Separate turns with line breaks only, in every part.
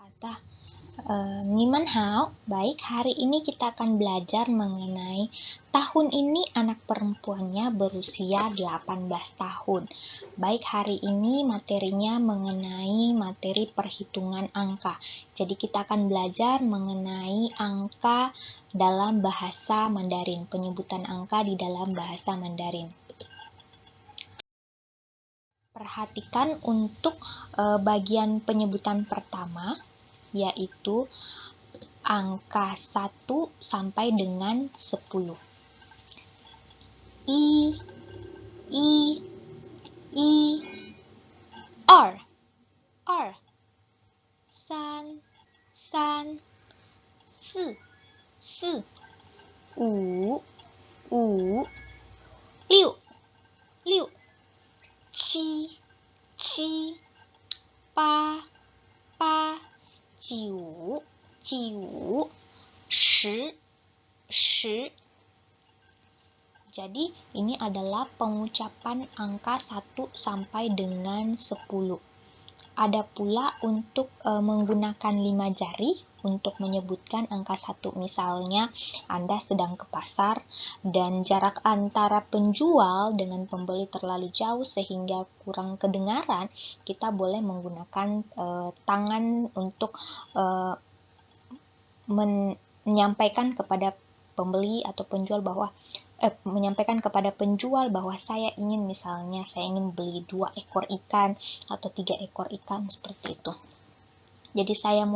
Kata Ni Man Hao. Baik, hari ini kita akan belajar mengenai tahun ini anak perempuannya berusia 18 tahun. Baik, hari ini materinya mengenai materi perhitungan angka. Jadi kita akan belajar mengenai angka dalam bahasa Mandarin, penyebutan angka di dalam bahasa Mandarin. Perhatikan untuk bagian penyebutan pertama, yaitu angka 1 sampai dengan 10. I, R, san, si, wu, liu, qi, pa, jiu, shi. Jadi ini adalah pengucapan angka 1 sampai dengan 10. Ada pula untuk menggunakan 5 jari untuk menyebutkan angka 1. Misalnya Anda sedang ke pasar dan jarak antara penjual dengan pembeli terlalu jauh sehingga kurang kedengaran, kita boleh menggunakan tangan untuk menyampaikan kepada pembeli atau penjual bahwa menyampaikan kepada penjual bahwa saya ingin beli 2 ekor ikan atau 3 ekor ikan, seperti itu. Jadi saya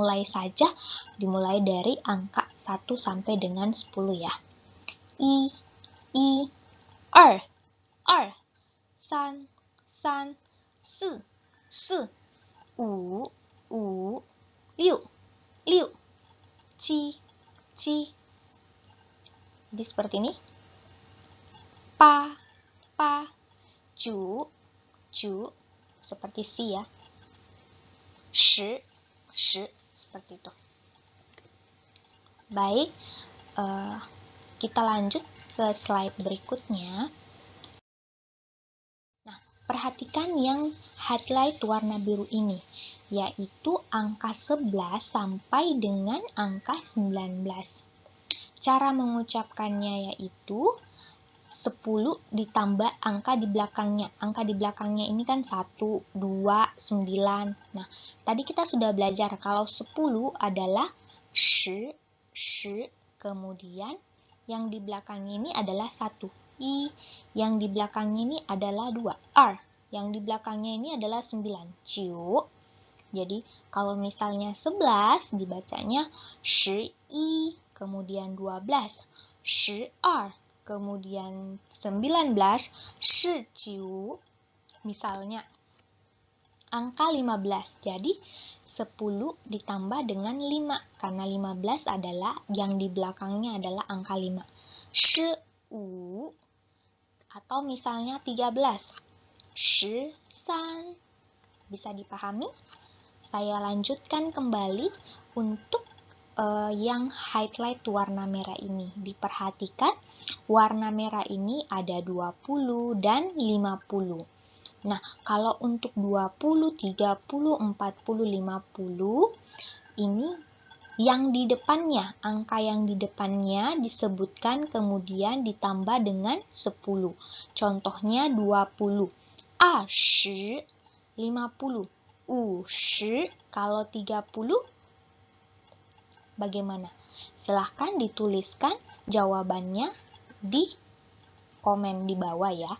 dimulai dari angka 1 sampai dengan 10 ya. I, R, san, si, wu, liu, qi. Jadi seperti ini. Pa, ju, seperti si ya. Shi, seperti itu. Baik, kita lanjut ke slide berikutnya. Nah, perhatikan yang highlight warna biru ini, yaitu angka 11 sampai dengan angka 19. Cara mengucapkannya yaitu 10 ditambah angka di belakangnya. Angka di belakangnya ini kan 1, 2, 9. Nah, tadi kita sudah belajar kalau 10 adalah shi, kemudian yang di belakangnya ini adalah 1, i, yang di belakangnya ini adalah 2, r, yang di belakangnya ini adalah 9, jiu. Jadi, kalau misalnya 11 dibacanya shi i, kemudian 12, shi r, kemudian 19, shi jiu. Misalnya angka 15. Jadi 10 ditambah dengan 5 karena 15 adalah yang di belakangnya adalah angka 5. Shi wu, atau misalnya 13. Shi san. Bisa dipahami? Saya lanjutkan kembali untuk yang highlight warna merah ini. Diperhatikan, warna merah ini ada 20 dan 50. Nah, kalau untuk 20, 30, 40, 50, ini yang di depannya, angka yang di depannya disebutkan kemudian ditambah dengan 10. Contohnya 20. A, shi, 50. U, shi, kalau 30, bagaimana? Silahkan dituliskan jawabannya di komen di bawah ya.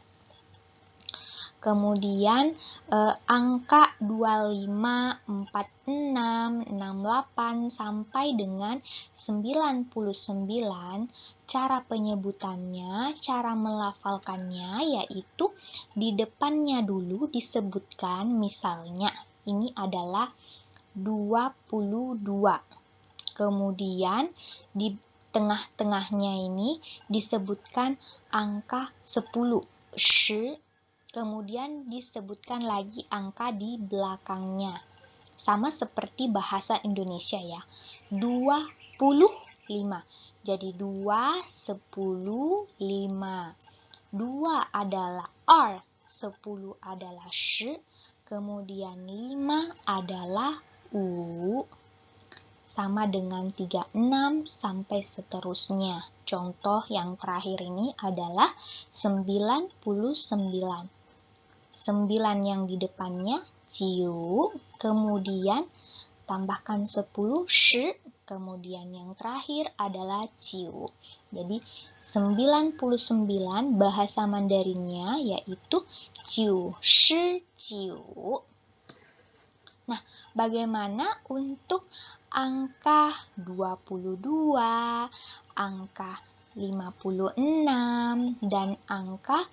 Kemudian angka 25, 46, 68 sampai dengan 99, cara penyebutannya, cara melafalkannya yaitu di depannya dulu disebutkan, misalnya ini adalah 22. Kemudian di tengah-tengahnya ini disebutkan angka 10, shi, kemudian disebutkan lagi angka di belakangnya. Sama seperti bahasa Indonesia ya. 25. Jadi 2, 10, 5. 2 adalah R, 10 adalah shi, kemudian 5 adalah U. sama dengan 36 sampai seterusnya. Contoh yang terakhir ini adalah 99. 9 yang di depannya ciu, kemudian tambahkan 10 shi, kemudian yang terakhir adalah ciu. Jadi 99 bahasa Mandarinnya yaitu ciu shi ciu. Nah, bagaimana untuk angka 22, angka 56, dan angka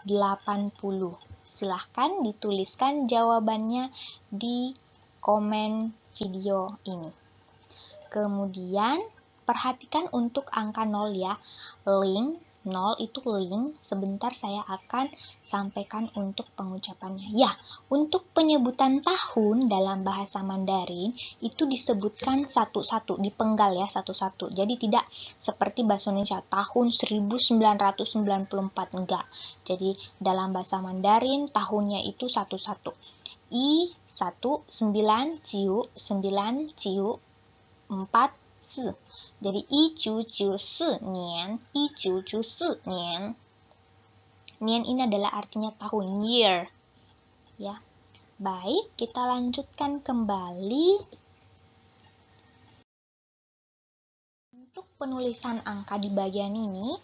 80? Silahkan dituliskan jawabannya di komen video ini. Kemudian, perhatikan untuk angka 0 ya. Link 0 itu link, sebentar saya akan sampaikan untuk pengucapannya. Ya, untuk penyebutan tahun dalam bahasa Mandarin itu disebutkan satu-satu, dipenggal ya satu-satu. Jadi tidak seperti bahasa Indonesia tahun 1994, enggak. Jadi dalam bahasa Mandarin tahunnya itu satu-satu. I 1 9 ciu 9 ciu 4 jadi 1994 年 1994 年 nian ini adalah artinya tahun, year ya. Baik, kita lanjutkan kembali. Untuk penulisan angka di bagian ini,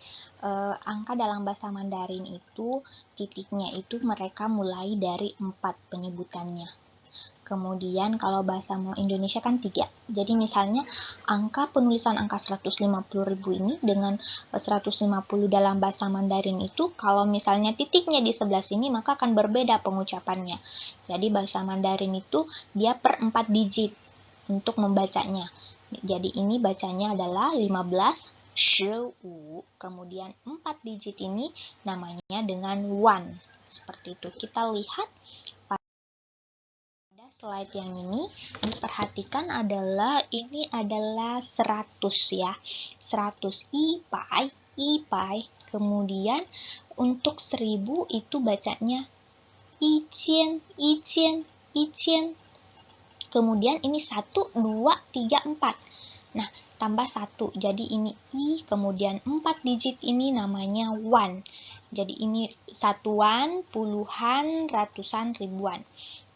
angka dalam bahasa Mandarin itu titiknya itu mereka mulai dari 4 penyebutannya. Kemudian kalau bahasa Indonesia kan 3. Jadi misalnya penulisan angka 150.000 ini dengan 150 dalam bahasa Mandarin itu, kalau misalnya titiknya di sebelah sini maka akan berbeda pengucapannya. Jadi bahasa Mandarin itu dia per 4 digit untuk membacanya. Jadi ini bacanya adalah 15, 15. Kemudian 4 digit ini namanya dengan 1. Seperti itu. Kita lihat slide yang ini, diperhatikan adalah ini adalah 100 ya. 100 ipai. Kemudian untuk 1000 itu bacanya icien. Kemudian ini 1 2 3 4. Nah, tambah 1. Jadi ini i, kemudian 4 digit ini namanya 1. Jadi ini satuan, puluhan, ratusan, ribuan.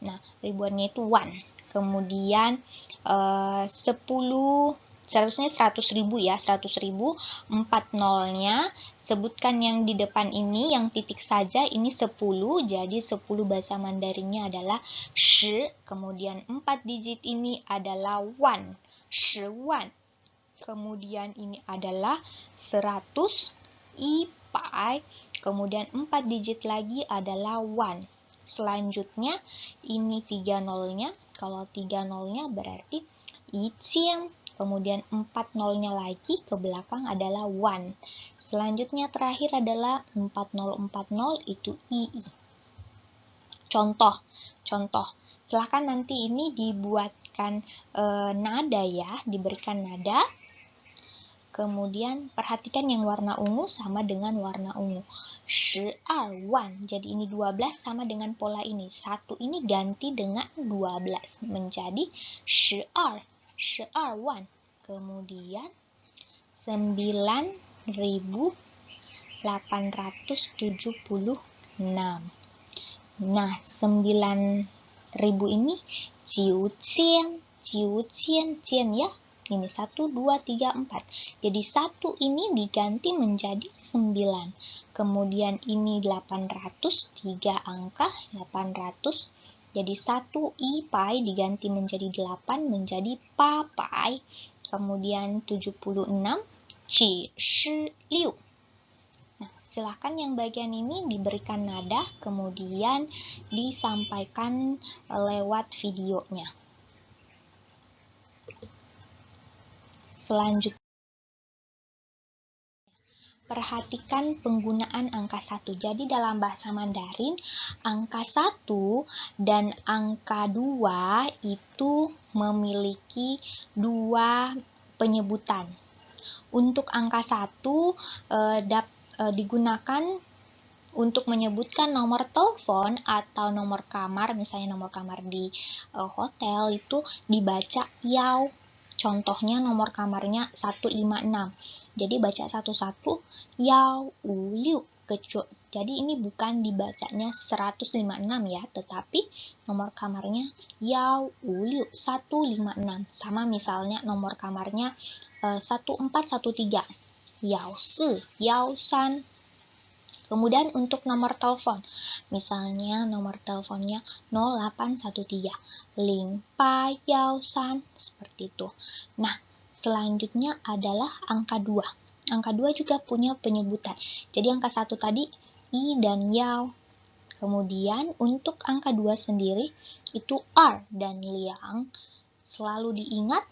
Nah, ribuannya itu 1. Kemudian 10, seharusnya 100.000 ya, 100.000, 4 nolnya, sebutkan yang di depan ini, yang titik saja, ini 10, jadi 10 bahasa Mandarinnya adalah shi, kemudian 4 digit ini adalah 1, shi wan. Kemudian ini adalah 100, ipai, kemudian 4 digit lagi adalah 1. Selanjutnya ini 3 nolnya, kalau 3 nolnya berarti icien, kemudian 4 nolnya lagi ke belakang adalah 1. Selanjutnya terakhir adalah 4040 itu ii. Contoh. Silahkan nanti ini dibuatkan nada ya, diberikan nada. Kemudian perhatikan yang warna ungu sama dengan warna ungu. 12 wan. Jadi ini 12 sama dengan pola ini. 1 ini ganti dengan 12 menjadi 12 wan. Kemudian 9.876. Nah, 9.000 ini ciu cien ya. Ini 1, 2, 3, 4. Jadi 1 ini diganti menjadi 9. Kemudian ini 800, 3 angka 800. Jadi 1 ipai diganti menjadi 8 menjadi papai. Kemudian 76 ci shi liu. Nah, silahkan yang bagian ini diberikan nada, kemudian disampaikan lewat videonya. Selanjutnya, perhatikan penggunaan angka 1. Jadi dalam bahasa Mandarin, angka 1 dan angka 2 itu memiliki 2 penyebutan. Untuk angka 1 digunakan untuk menyebutkan nomor telepon atau nomor kamar, misalnya nomor kamar di hotel itu dibaca yao. contohnya nomor kamarnya 156. Jadi baca satu-satu, yao wu liu. Jadi ini bukan dibacanya 156 ya, tetapi nomor kamarnya yao wu liu 156. Sama misalnya nomor kamarnya 1413, yao si, yao san. Kemudian untuk nomor telepon, misalnya nomor teleponnya 0813, ling pa yao san, seperti itu. Nah, selanjutnya adalah angka 2. Angka 2 juga punya penyebutan. Jadi angka 1 tadi i dan yao. Kemudian untuk angka 2 sendiri itu r dan liang. Selalu diingat,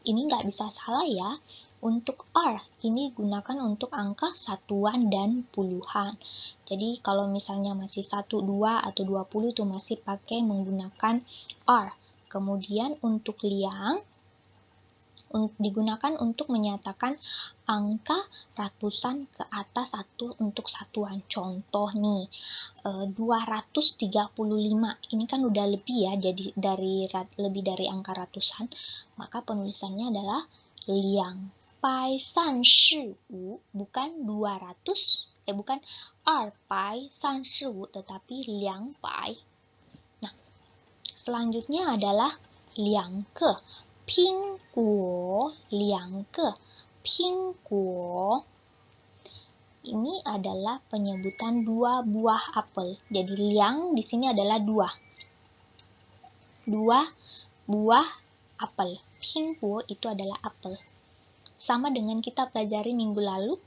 ini nggak bisa salah ya. Untuk R, ini gunakan untuk angka satuan dan puluhan. Jadi kalau misalnya masih 1, 2, atau 20 itu masih pakai menggunakan R. Kemudian untuk liang, digunakan untuk menyatakan angka ratusan ke atas satu untuk satuan. Contoh nih, 235. Ini kan udah lebih ya, jadi lebih dari angka ratusan. Maka penulisannya adalah liang pai san shi wu, bukan 200, bukan er pai san shi wu, tetapi liang pai. Nah, selanjutnya adalah liang ke, ping guo, liang ke, ping guo. Ini adalah penyebutan 2 buah apel. Jadi liang di sini adalah 2 buah apel. Ping guo itu adalah apel. Sama dengan kita pelajari minggu lalu,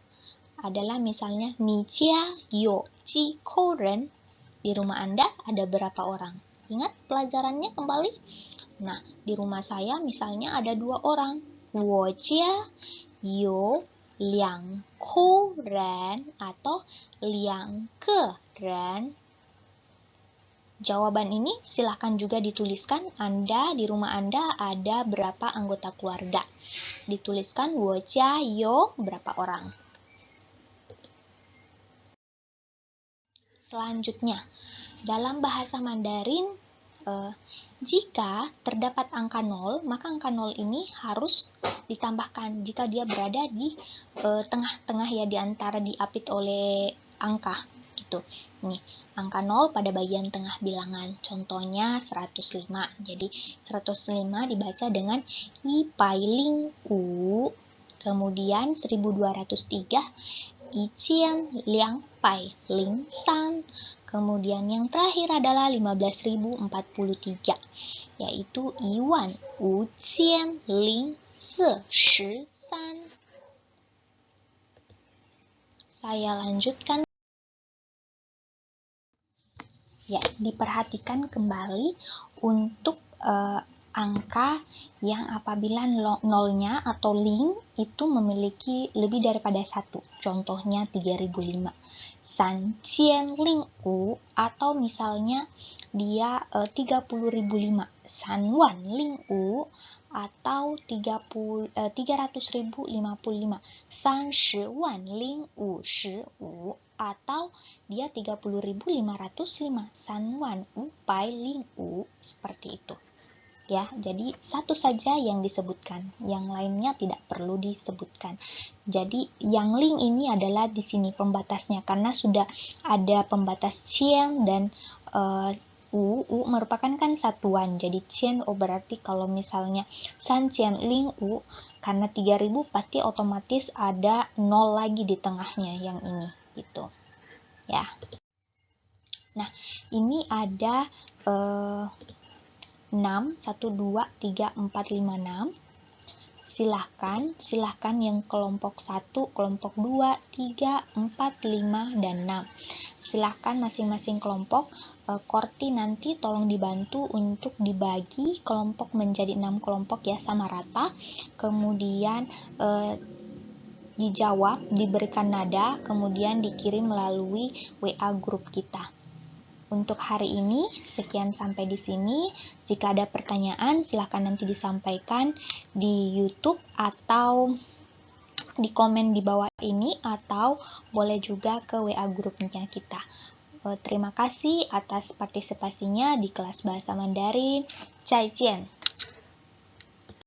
adalah misalnya ni jia you ji kou ren. Di rumah Anda ada berapa orang? Ingat pelajarannya kembali? Nah, di rumah saya misalnya ada 2 orang. Wo jia you liang kou ren atau liang ke ren. Jawaban ini silahkan juga dituliskan Anda di rumah Anda ada berapa anggota keluarga. Dituliskan wo jia you berapa orang. Selanjutnya, dalam bahasa Mandarin, jika terdapat angka 0, maka angka 0 ini harus ditambahkan jika dia berada di tengah-tengah ya, di antara diapit oleh angka gitu. Nih, angka 0 pada bagian tengah bilangan. Contohnya 105. Jadi 105 dibaca dengan i pai ling u. Kemudian 1203 i cian liang pai ling san. Kemudian yang terakhir adalah 15.043, yaitu iwan wu cian ling se shi san. Saya lanjutkan. Ya, diperhatikan kembali untuk angka yang apabila nolnya atau ling itu memiliki lebih daripada 1. Contohnya 3005. San cian ling u, atau misalnya dia 30.005. San wan ling u, atau 300.055. San shi wan ling u shi u, atau dia 30.505. San wan u pai ling u, seperti itu. Ya, jadi satu saja yang disebutkan, yang lainnya tidak perlu disebutkan. Jadi yang ling ini adalah di sini pembatasnya, karena sudah ada pembatas cian dan u merupakan kan satuan. Jadi cian berarti kalau misalnya san cian ling u, karena 3000 pasti otomatis ada 0 lagi di tengahnya yang ini gitu. Ya. Nah, ini ada 6, 1, 2, 3, 4, 5, 6. Silahkan yang kelompok 1, kelompok 2, 3, 4, 5, dan 6. Silahkan masing-masing kelompok. Korti nanti tolong dibantu untuk dibagi kelompok menjadi 6 kelompok ya, sama rata. Kemudian dijawab, diberikan nada, kemudian dikirim melalui WA grup kita. Untuk hari ini, sekian sampai di sini. Jika ada pertanyaan, silahkan nanti disampaikan di YouTube atau di komen di bawah ini, atau boleh juga ke WA grupnya kita. Terima kasih atas partisipasinya di kelas Bahasa Mandarin. 再见。